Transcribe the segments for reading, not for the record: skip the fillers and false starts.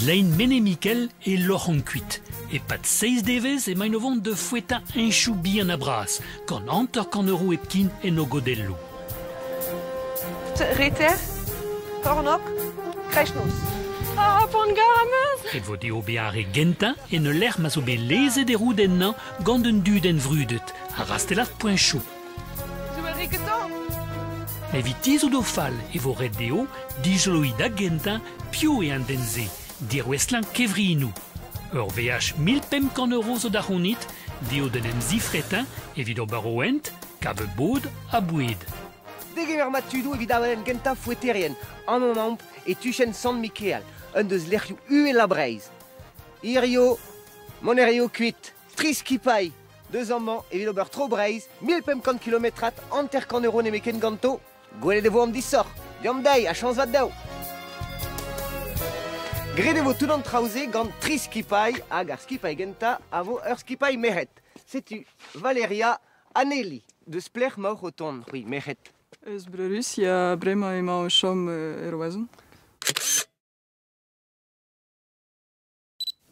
Lein Mene Miquel et Laurent Cuit. Et pas de 6 devez et mainovant de fouetta un chou bien à bras, quand enter qu'en euro epkin et no godello. Reter, Hornok, Krechnos. Ah, pour une garameuse! Et vodi obeare genta et ne l'air masobe lese des roues d'en ganden du den vrudet, à rastelat point chaud. Mais vitis ou d'ofal et vos red deo, dijoloïda genta, pio et andenze, dir westlan kevriinou. VH 1000 pem qu'en euros au dahonit, dio denem zifretin, et vido baroent, cave baud à boued. Degever matudo evidament genta fouetterien, en moment et tuchen San Michael, un de zlerju et la braise. Irio, monerio cuit, triskipai, 2 amants et vidober trop braise, 1050 km enter qu'en euro ne meken ganto, goele de vo am dissor, diom dei, a chance vadao. Grede vo tout an trauze gant triskipai, hag ar skipai genta, a vo ur skipai meret. Setu Valeria Anelli, de spler maur oton, oui, meret. Eus brerus, ya brema ema o chom oazon.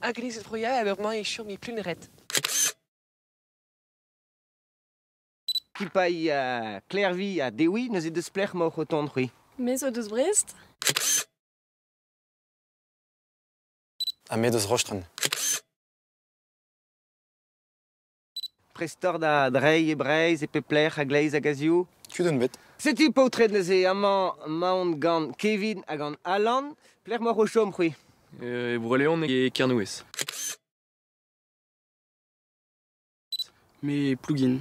A gris roya a man e chur mi pluneret. Skipai Clairvy a Dewi, neuze de spler maur oton, oui. Mais au deus Brest? A me deus Rochtren. Prestor da drei e breiz e pepler a gleiz a gazio. Kuden bet. Setu pautred neuze amañ maont gant Kevin a gant Alan, pler maur o chom, oui. Breleon et Kernoues. Mais plugin.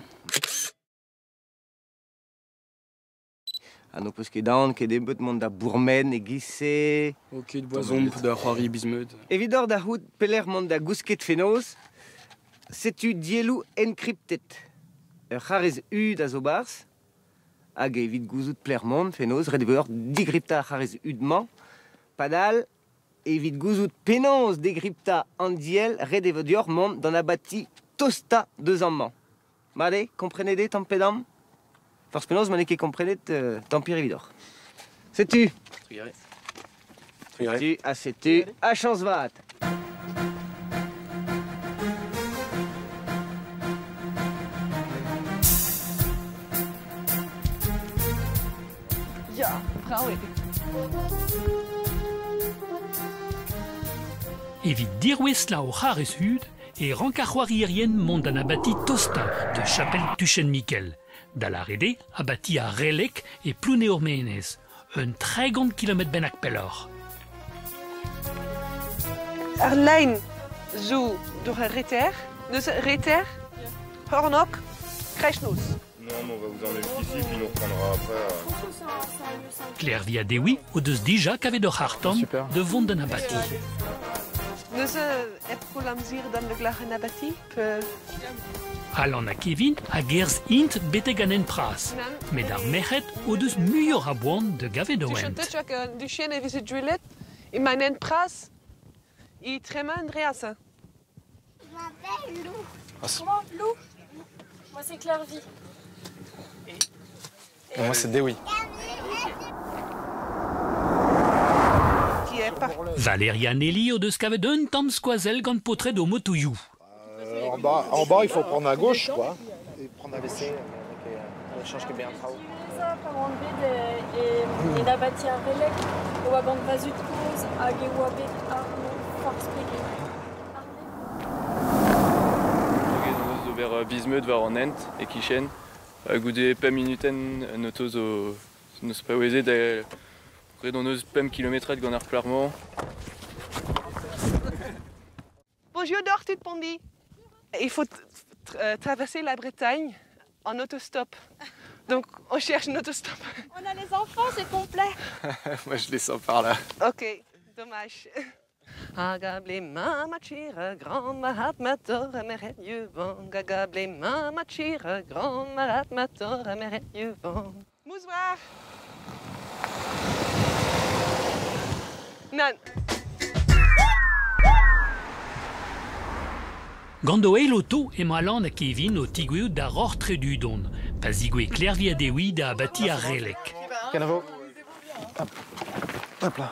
A no peus ket daon ket ebet mont da bourmen e gisse. Ok, de boison da c'hoari bismeud. Evidor da hout peler mont da gousket fenoz. Setu dielou encryptet. Ur c'harez ud a zo bars. Hag evit gouzout pler mont fenoz. Red eur digripta c'harez udman. Padal. Evit gouzout penoz degripta an diel. Red evodior mont dan abati tosta 2 amman. Made, komprenede tampedam? Force penoz mané ket komprenet tampir evidor. Setu. Setu, a setu, a chance vat. Ja, bravo. Evit dirwesla au Hares Hud et rancarroirierien mont an abati tosta de chapelle Tuchen Miquel. Dalarede abati à Relek et Plounéorménez, un 30 km ben ak pelor. Ar lein zo door un reter, dus reter, Hornok, Krechnos. Non, mais on va vous emmener ici, puis nous reprendra après. Claire via Dewi, au deus déjà qu'avait de Harton, de Vonden abati. Dus heb lamzir dan de glachen abati. Alan a Kevin a gers int beteganen pras, mais dar mechet au deus muior a boan de gave de Tu went. chantes du chien et visite Juliette, et manen pras, et trema Andreas. Je m'appelle Lou. Comment Lou? Moi c'est Clairvy. Moi c'est Dewi. Valeria Nelly au deus qu'avait d'un tam squazel gant potret do motouyou. En bas, il faut prendre à gauche, quoi. Et prendre à WC avec un échange qui est bien trao. Ça, par enlever et la bâtie à Relec, ou à bande vasut cause, à Gewabé, Arnaud, Force Pégué. Nous vers Bismeud, vers Onent et Kichen. Goudé pem minuten, notos au nos paweze de dans nos pem kilomètres gant ar Clermont. Bonjour Dortut Pondi. Il faut traverser la Bretagne en autostop. Donc on cherche un autostop. On a les enfants, c'est complet. Moi je les sens par là. Ok, dommage. Agable mama chira, grand mahat mator, meret yuvon. Agable mama chira, grand mahat mator, meret yuvon. Moussoir. Non. Gando e loto e malan a Kevin au tigouiou da ror tredudon, pazigoué Clairvy a Dewi da abati a Relek. Canavo. Hop là.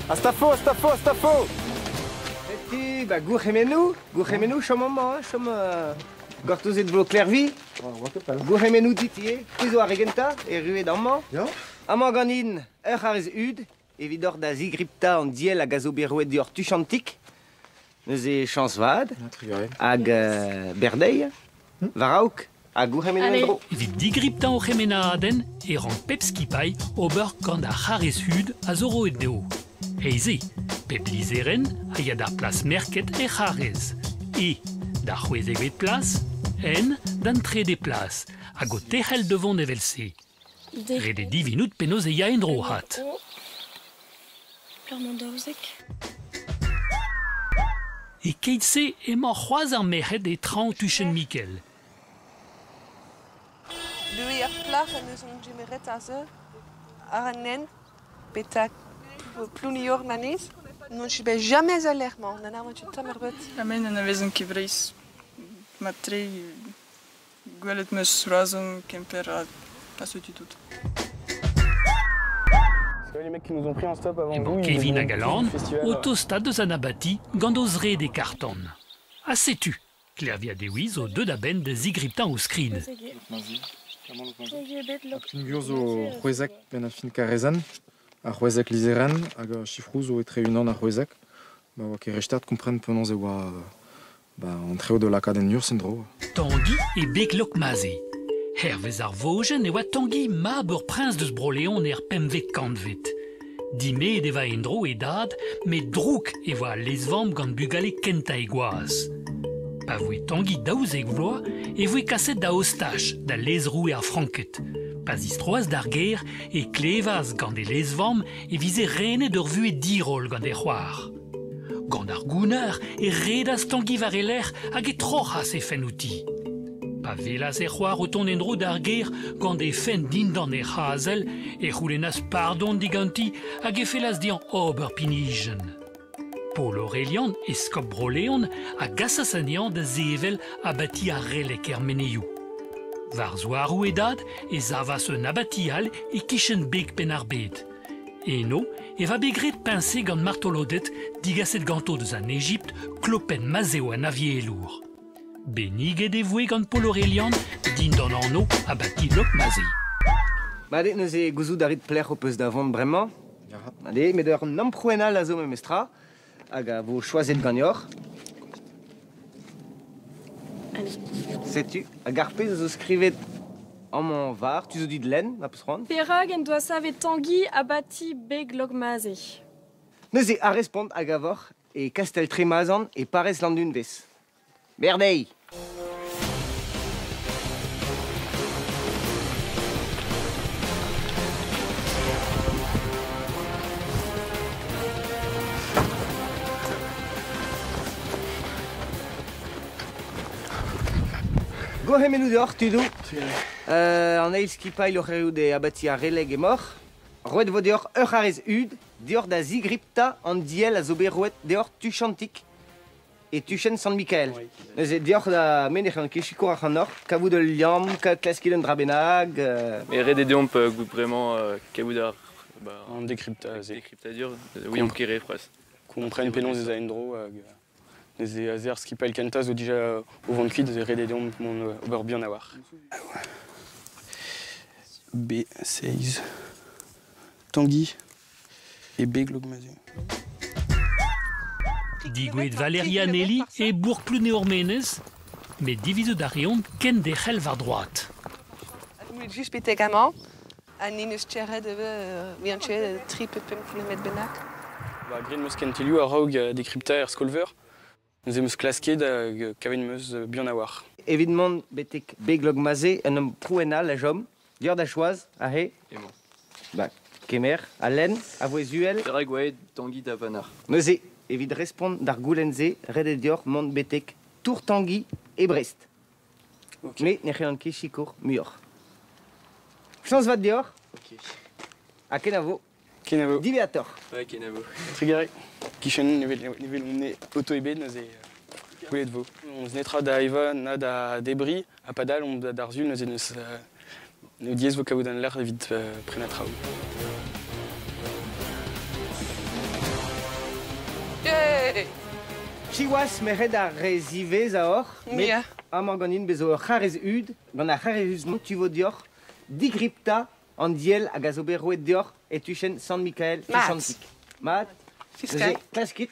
Astafo, astafo, astafo. Et bah gouremenu, chom gortoz et vlo clervi. Gouremenu titier, prizo a regenta et rué d'amman. Amman ganin, arez ud, evidor da zigripta en diel a gazoberouet dior tuchantik. Neuze chansvad, hag berdei, varaouk, hag gouremenu endro. Evit digripta o chemenaaden e ran pep skipai ober gant ar c'harez hud a zoro et deo. Eize, pep lizeren a ya d'ar plas merket e c'harez. E, d'ar c'hwezegvet plas, en d'an trede plas, hag o techel devon evelse. Rede divinout penaos e ya endro hat. Clairement daouzek. E keitse emañ c'hoaz ar merc'hed e traoù tuchen Mikel. Lui ar plach an eus an jemeret a ze, ar an nen, petak plounior manez, non chibe jamais a l'erman, nan ar tu tamer bet. Amen an avezan kevreiz. Matrei gwelet meus razon kemper a ce tutout. Les mecs qui nous ont pris en stop avant vous, Kevin a galan, au tostad de Zanabati, gant oz re de karton. A setu, Clervia dewiz o deud aben de zigriptan o skrin. Pingur zo c'hwezek ben a fin karezan, a c'hwezek lizeran, hag a chifrouz o etre unan a c'hwezek. Ba oa ket restat kompren penons e oa an treo de lakadenn ursen dro. Tanguy e beklok maze. Hervez ar vojen e oa Tanguy mab ur prince deus broleon er pemvet kantvet. Dime e va endro e dad, met drouk e oa lesvamp gant bugale kenta e goaz. Pa voe Tanguy daouzek vloa e voe kaset da ostache, da lezrou e ar franket. Pas istroaz d'ar ger e klevaz gant e lesvamp e vize renet ur vue dirol gant e c'hoar. Gant ar gounar e redaz Tanguy var e lec'h hag e troc'has e fen outi. Pa velas e c'hoar o ton endro d'ar ger gant e fen dindan e c'hazel e c'houlennas pardon diganti hag e felas dian ober pinijen. Paul Aurelian e skop broleon a gassasanian da zevel abati a relek er meneiou. Var zoarou e dad e zavas un abatial e kichen beg pen ar bet. Eno e va begret pince gant martolodet digaset ganto deus an Egypt klopen mazeo an avielour. Beniget e voe gant Paul Aurelian dindan anno abati lok maze. Made neuze gouzout a rit plec'h o peus da vont bremañ. Made, met ur namprouenal a zo me mestra, hag a vo choazet gagnor. Setu, hag ar pez zo skrivet amman var, tu zo dit len, ma peus c'hoant. Perag en doa savet Tanguy abati beg logmaze. Neuze a respont hag a vor e kastel tremazan e parez landun vez. Berdei! Gouremenu deoc'h tudou. An eil skipail oc'h erioù de abati a releg e mor. Roet vo deoc'h ur c'harez ud, deoc'h da zigripta an diel a zo bet roet deoc'h tuchantik e tuchen San Mikael. Neuze deoc'h da menech an kechikour ar an or, kavout de liam, klaskil un drabenag. Mais red deomp gout bremañ kavout ar... An dekriptadur, oui on kere fras. Kompren penons eus a endro hag neuze a zer skipal kenta zo dija o vant kuit red deomp mon ober bihan a war. B6 Tanguy e beg logmaze. Digouet Valeria Nelly e bourg-ploune ormenez, met divizo da reont ken de c'hell var droat. Moet just betek amañ, an inus tcherret viantche 3 km bennak. Ba grin meus kentilioù a raoug dekripta er skolver, nous emus klasket kaven meus bihan a war. Evidemment betek beg logmaze un homme prouenal a jom, dior da choaz, a he. Et moi. Ba, kemer, a len, a voez uel. Perag oaet Tanguy da vanar. Neuze, evit respont d'ar goulenze red e dior mont betek Tour Tanguy e Brest. Okay. Me ne c'hell an kechikour muioc'h. Chans vat dior. Ok. A kenavo. Kenavo. Diveator. Ouais, kenavo. Trigare. Kichen nevel ne auto ebet neuze goulet vo. On netra da eva na da debris a padal on da arzul neuze ne diez vo kavout an l'er evit prenatraoù. Chiwas meret a rezivez aor, met Ja. amanganin bezo charez ud, gant a charez tu vo dior, digripta an diel hag a zo bet roet dior et tuchen San Michael Mat. Fischantik. Mat. Fiskal. Klaskit.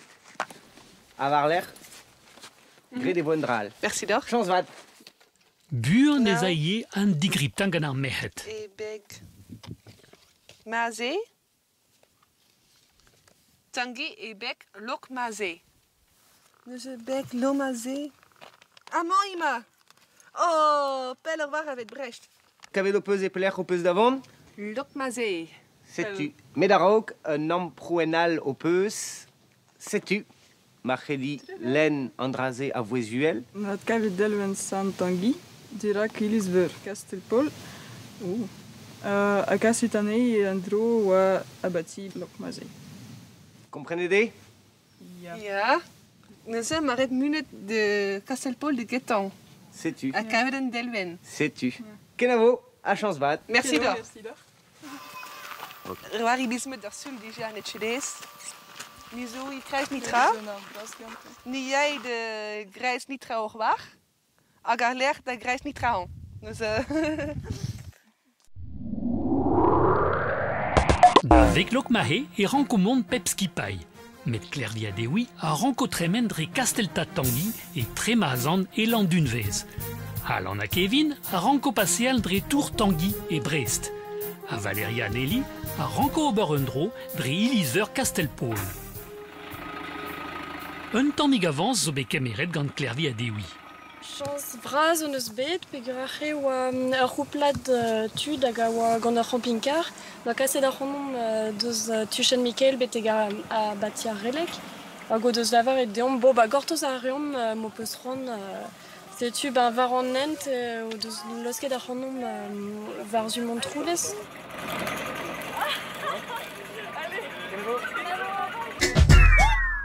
A war l'air. Gret e voendral. Merci d'or. Chans vat. Buur Nou. nez aie an digriptan gant ar mehet. E beg mazé. Tangi e beg lok mazé. Dus e beg lo mazé. Amoima. Oh, peller war avec Brecht. Kavet o peus e peler o peus davant. Lok mazé. Setu. Met a raok un amprouenal o peus. Setu. Marcheli len andraze a voezuel. Mat kavet delven san Tanguy, dira kilis veur Castelpol. A Cassutanei andro oa abati Lokmazé. Comprenez-vous? Ja. Nous sommes à minute de Castelpol de Guetan. Setu. À Caveden Delven. Setu. Kenavo, a chans vat. Merci d'or. Waar ibisme der sul déjà net chiles. Ni zo I krijgt niet trouw. Ni jij de grijs niet trouw wacht. Agar leg de grijs niet trouw. Dus Avec Lokmahe e rankomont pepskipai. Met Clervia Dewi a rankotrement dre Castelta Tanguy e Tremazan e Landunvez. A Lan a Kevin a ranko paseal dre Tour Tanguy e Brest. A Valeria Nelly a ranko Oberundro dre Ilisver Castelpol. Un tammig avance zo be kemeret gant Clervia Dewi. Chance vraz on eus bet, pegrache oa ur rouplad tud hag oa gant ur camping-car. Da kaset ar c'honom deus tuchen Michael beteg a bati ar relek. Hag o deus lavar et deomp, bo ba gortoz ar reom mo peus ron setu ben var an nent o deus losket ar c'honom var zu Montroulez.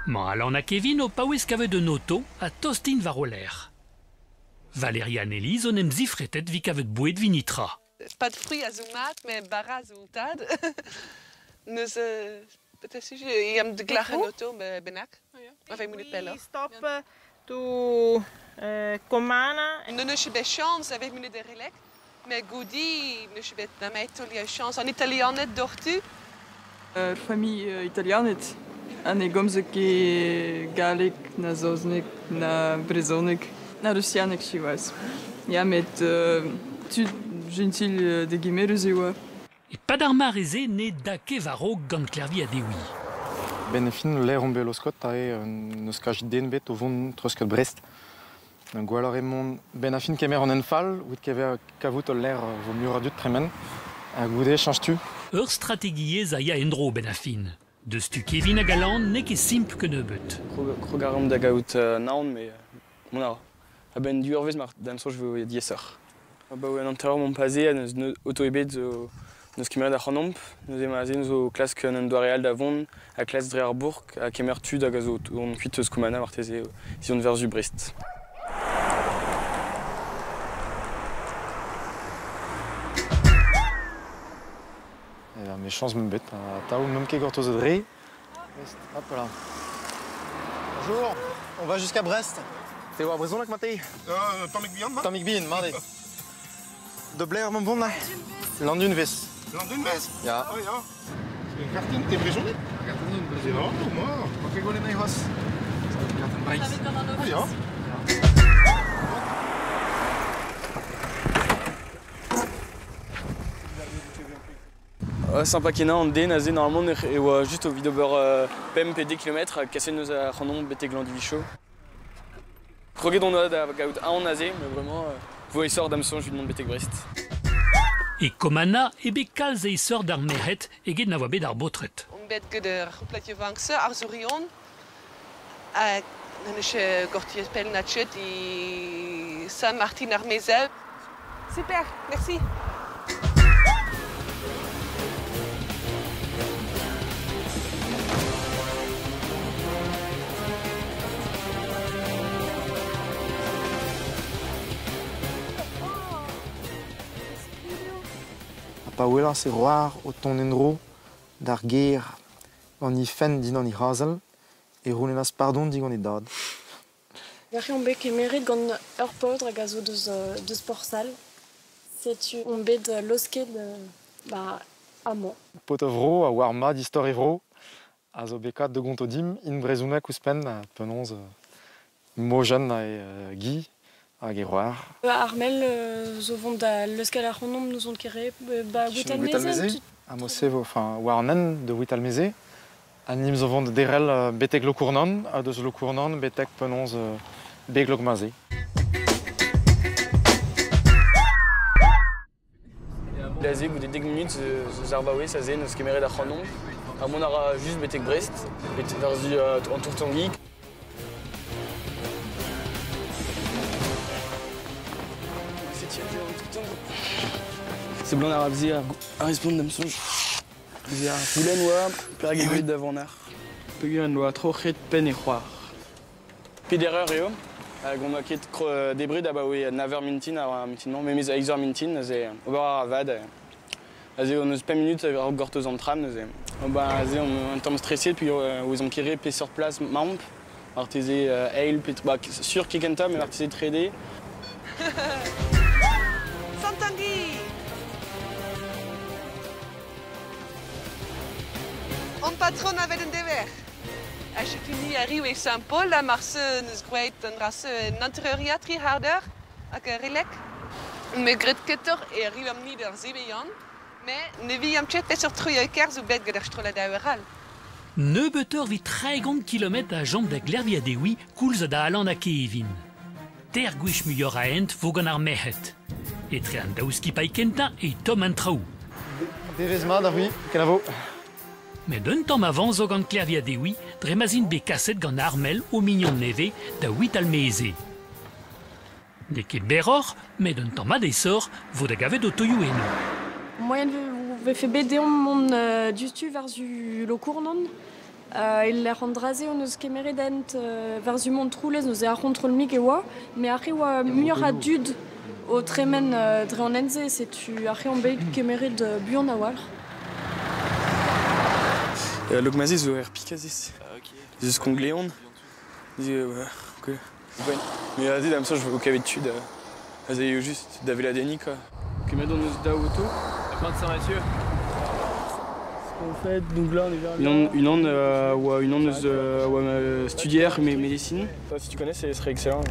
Ma Lan a Kevin o paouez kavet un auto a tostin var o ler. Valeria Nelly zo nem zifretet vi kavet bouet vinitra. pas de fruits à zoomat, mais bara zootad. Nous peut-être si je am de glach en auto benak. Maar wij moeten bellen. Stop to Comana. Nous ne sommes pas chance avec minute de relax, mais goudi nous sommes pas na Italia chance en italien net dortu. Famille italianet. Ane gomzeke galek na zoznek na brezonek na russianek chivas. Ja met tu gentil de guillemets ewa. Et pas d'armarezé né dake varo gant Clervia Dewi. Benefin l'air on beloscot tae neus kajit den bet o vont trosket Brest. Gwalor emon benafin kemer en enfal, ou kever kavout l'air vo muradut tremen. A goude change-tu? Ur strategie zaya endro benafin. De stu Kevin a galant ne ket simple que nebeut. Krogaram da gaout naon, mais mon ara. A ben du urvez mar dan so je veux diesser. Ba ou an anterior mon pasé a neus auto-ebet zo neus kemer da c'hanomp, neus emazen zo klask an doareal da vont, a klas dre ar bourg, a kemer tud hag a zo on kuit eus koumana marteze si on verzu Brest. Mes chances me bêtent. T'as où même qui gortoz de dre? Hop là. Bonjour, on va jusqu'à Brest. T'es où à Brezon là que maté? Tomik Bien, man? Tomik Bien, mardi. De Blair, mon bon là? Landunvis. Landunvis? Ja. Oh ja. Garten, t'es Brezonik? Garten, Brezonik. Ja, maar. Mag ik wel in mijn was? Garten Brest. Oh ja. Sympa kena an den a ze normalement e oa just o vid ober pem pe 10 km a kaset neus a c'hanon beteg landivicho. Kroget on a da gaout a an a ze, mais vraiment vo e sort d'amson je lui demande beteg Brest. Et Comana ebe kalz e seur d'ar meret eget na oa bet ar botret. On bet que de rouplatje vankse ar zourion. A neus gortiez pel na tchet I Saint-Martin ar Mezel. Super, merci. Pauela se roar o ton enro d'ar ger an I fen din an I hazel et roulenas pardon digant et dad. Gari on bet kemerit gant ur podre hag a zo deus porsal. Setu on bet losket amont. Pot evro a war ma d'histoire evro, a zo bekat de gont odim, in brezounek ouspen penonz mojen a Guy hag e roar. Armel zo vont da losket ar c'honom nous on kere Witalmeze. A mosevo, enfin, war nen de Witalmeze. Anim zo vont derel betek lokournan, a deus lokournan betek penonz beg lokmaze. Lazé, goudet 10 minutes, zarbaoue, ça zé, neus kemeret ar c'honom. A mon ara just betek Brest, betek varzi an tour Tanguy. C'est blanc arabzi à répondre d'am songe. Zia poulen oa perg egouet d'avanar. Peguan oa trochet pen e c'hoar. Pedereur eo, gant oa ket debret abaoe naver mintin a mintinman, memez a exor mintin, ze ober ar avad. Ze on eus 5 minutes ar gortoz an tram, ze ze un tamm stresset, puis ouz an kere pe sur place mamp, ar teze eil, sur kekenta, mais ar teze trede. Santangui! On patron avait un dever. A chacuni a riu e Saint-Paul, a marse neus gweit an rasse nantereuriat tri harder, hag a relek. Me gret ketor e riu am nid ar zebeian, me ne vi am tchet sur truie kerz ou bet gad ar strola da eural. Neubetor vi 30 km a jomp da glervia dewi koulz da alan a Kevin. Ter gwech muior a ent vogan ar mehet. Et tre an daouski paikenta e tom an traoù. Devezma, d'arwi, kenavo. Mais d'un temps avant, zo gant clervia dewi, dremazin be kaset gant armel o mignon neve da Witalmeze. Ne ket beror, mais d'un temps ma desor, vo da gavet o toioù eno. Moyen ve fe bet deomp mon dustu varzu lokournan. Il a rendrasé on eus kemeret ent varzu mont troulez neus e ar kontrolmik e oa, me ar oa muior a dud o tremen dre an enze, setu ar on bet kemeret buan a walc'h. Lokmaze zo er pikazez. Zeus kongleon. Ok. Mais azé d'am so je veux kavet tud. Azé yo juste davela deni quoi. Kemet on eus da auto. La fin de Saint-Mathieu. En fait, donc là on est vers une onde studier médecine. Si tu connais, ce serait excellent.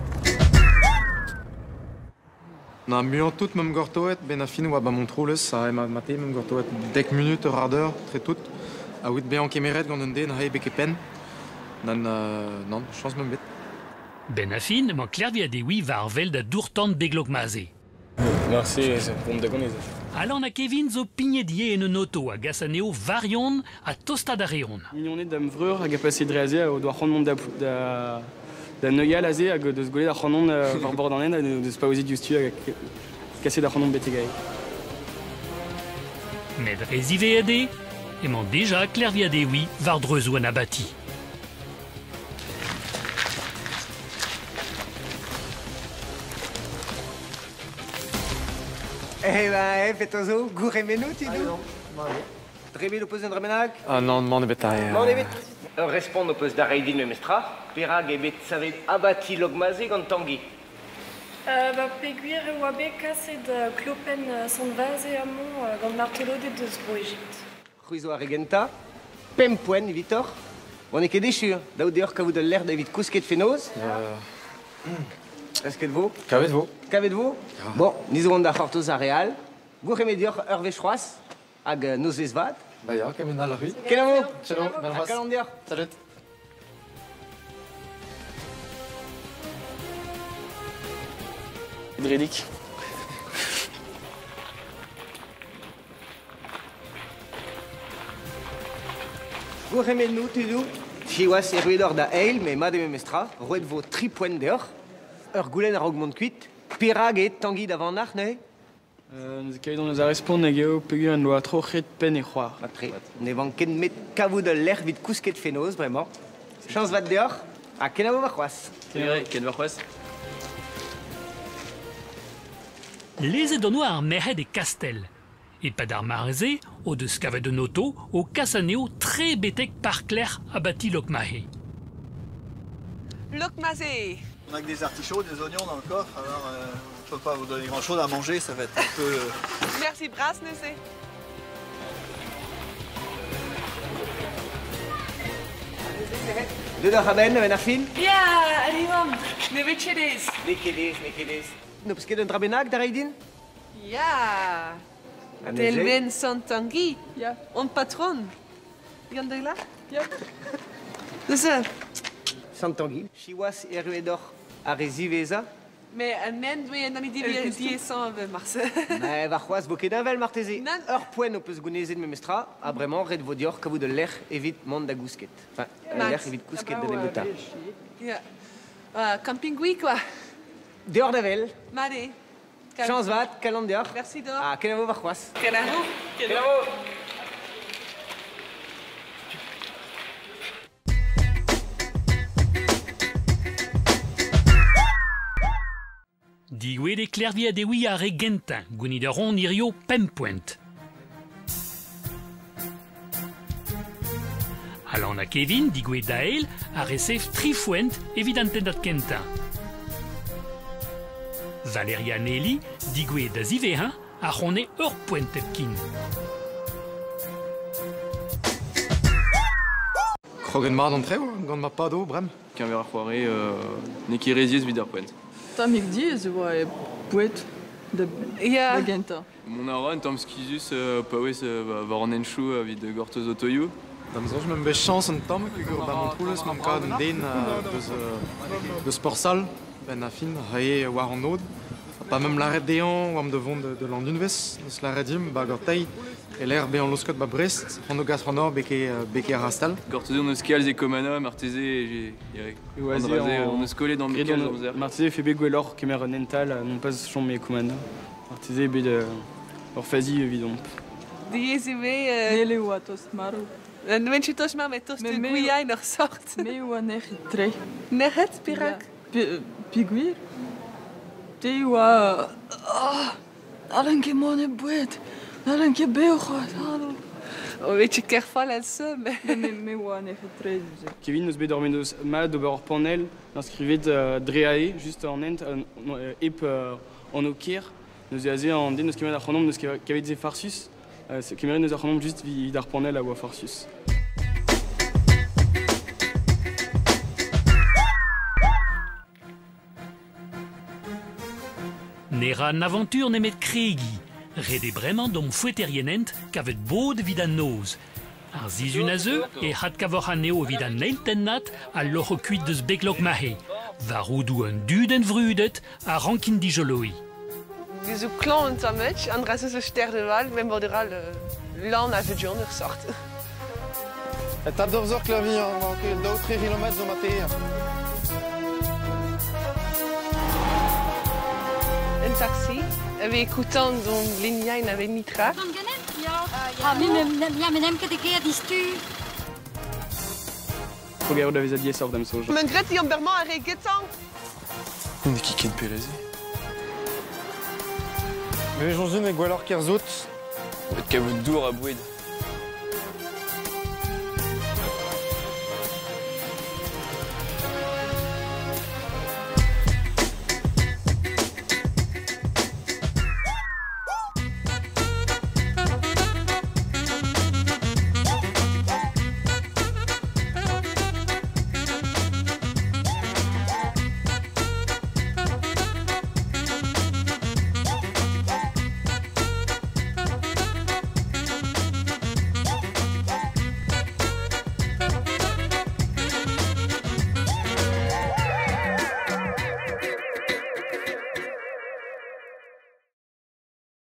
Na muant tout même gortoet, ben a fin oa ba montroulez, a ema mate même gortoet 10 minutes radeur, très tout. A oit be an kemeret gant un den a hebe kepen. Non, chance même bet. Ben a fin, man clervia dewi va ar vel da dourtan beg lokmaze. Merci, c'est pour me déconner. Alan a Kevin zo pignedie en un auto a gasaneo varion a tostad a reon. Mignonnet d'am vreur hag a passé dreazé o doa c'honon da neuial aze hag deus golet da c'honon var bord an en a deus pa ouzit justu hag kaset da c'honon betegay. Med rezive ade, emañ deja clervia dewi var dreuzou an abati. Eh ben, fetozo, gouremeno, tidou. Dremel o peus un dremenag? Ah non, man e bet a Man e bet. Respond o peus da reidin memestra, perag e bet savet abati lokmaze gant Tanguy. Peguir e oa bet kaset klopen sanvaze amont gant martelodet deus gro Egypt. Ruizo a regenta, pempoen Vitor. On e ket dechur, daou deoc'h kavout de l'air David kousket fenoz. Est-ce que vous? Kavet vo. Kavet vo? Bon, nizo on da c'hortoz a real. Gouremedior ur vechroaz hag noz vezvat. Ba ya, kemen al rui. Kenavo? Tchalo, ben A kalandior. Salut. Dredig. Gouremel nou, tudou. Chiwas e ruedor da eil, me ma de memestra, roet vo 3 poen deoc'h. Ur goulenn a augment kuit. Perag e Tanguy da van ar, ne? Neus kavet on eus a respond hag eo peguir an doa trochet pen e c'hoar. Matre, ne van ket met kavout de l'air vid kousket fenoz, bremañ. Chans vat deoc'h, a kenavo va c'hoaz. Ken war c'hoaz. Leze donno ar merc'hed e kastel. Et pad ar marze, o deus kavet un auto, o kasaneo tre betek par clair abati lokmahe. Lokmazé. On a que des artichauts, des oignons dans le coffre, alors je peux pas vous donner grand chose à manger, ça va être un peu... Merci, Brasnese. De la ramen, ben afin? Ja, arrivăm. Ne vecedes. Nekedes. No pesket un drabenag da reidin? Ja. Delven Santangui. Ja. On patron. Jan de la? Ja. Dus Santangui. Chiwas eruedor a reziveza? mais een mens doe je dan niet die sans mars. Mais va c'hoaz boket vel marteze. Ur poen o peus gounezet me mestra, a bremañ red vodior kavout de l'er evit mont da gousket. Enfin, l'er evit kousket de nebota. Ja. Camping Gui, quoi. Deor da vel. Made. Chance vat, kalant deor. Merci d'or. Ah, kenavo va c'hoaz. Kenavo. Digwe de clervia de oui a regentin, gounideron irio pempoint. Alon a Kevin, digwe dael, a recef trifuent evidantendat kentin. Valeria Nelly, digwe da zivehin, a rone ur pointet kin. Krogen mat an treo, gant ma pado, brem. Qu'un verre foiré, neki reziez viderpoint. Tamik diez oa e bouet da genta. Mon aron, tam skizus, paouez va an enchou vid gortoz otoyou. Damzoj m'em bet chans an tam, kugur ba montroulez m'am kad an den deus porsal, ben a fin, rae war an od. Pa mem l'arret dean, oam de vont de landunvez, neus l'arret dim, ba gortei, e l'air be an loskot ba Brest, an o gastronor beke a rastal. Gortoz on eus kalz e komana, marteze on eus kolet d'an kalz an zer. Marteze fe bet gwellor kemer an ental, non pas chom me komana. Marteze bet ur fazi evidon. Die be... Nele oa tost maro. En wens je tost maar met tost de gouiai nog sort. Me oa nechet tre. Nechet, pirak? Piguir. Te oa... Alen ke mone bouet. Alen ke beo chot. Weet je kerfal en zo, me oa nechet tre. Kevin neus bet dormenos mad ober ur panel, l'inskrivet dreae, just an ent, ep an o kir. Neus eaze an den neus kemet ar c'hanom neus kavet ze farsus. Kemerit neus ar c'hanom just vid ar panel a oa farsus. Nera an aventur nemet kregi, rede bremañ dom foueterienent kavet bod vid an noz. Ar zizun a zeu e c'hat kavor aneo vid an neiltennat a loc'h kuit deus beklok mahe. Varoudou un duden vrudet a rankin dijoloi. Dus ook klant aan het, en rest is een ster de wal, men wordt er al lang naar de jongen gezakt. Het tap d'or Clervy, manque 2-3 km zo mater. Een taxi, en we écoutant zo'n ligne naar de mitra. Ja, men neem ket de keer die stuur. Progerout da vez a diesor d'am soj. Men gret iom berman a re getan. Ne ki ken peleze. Me jonzun e gwellor kerzout. Bet kavout dour a boued.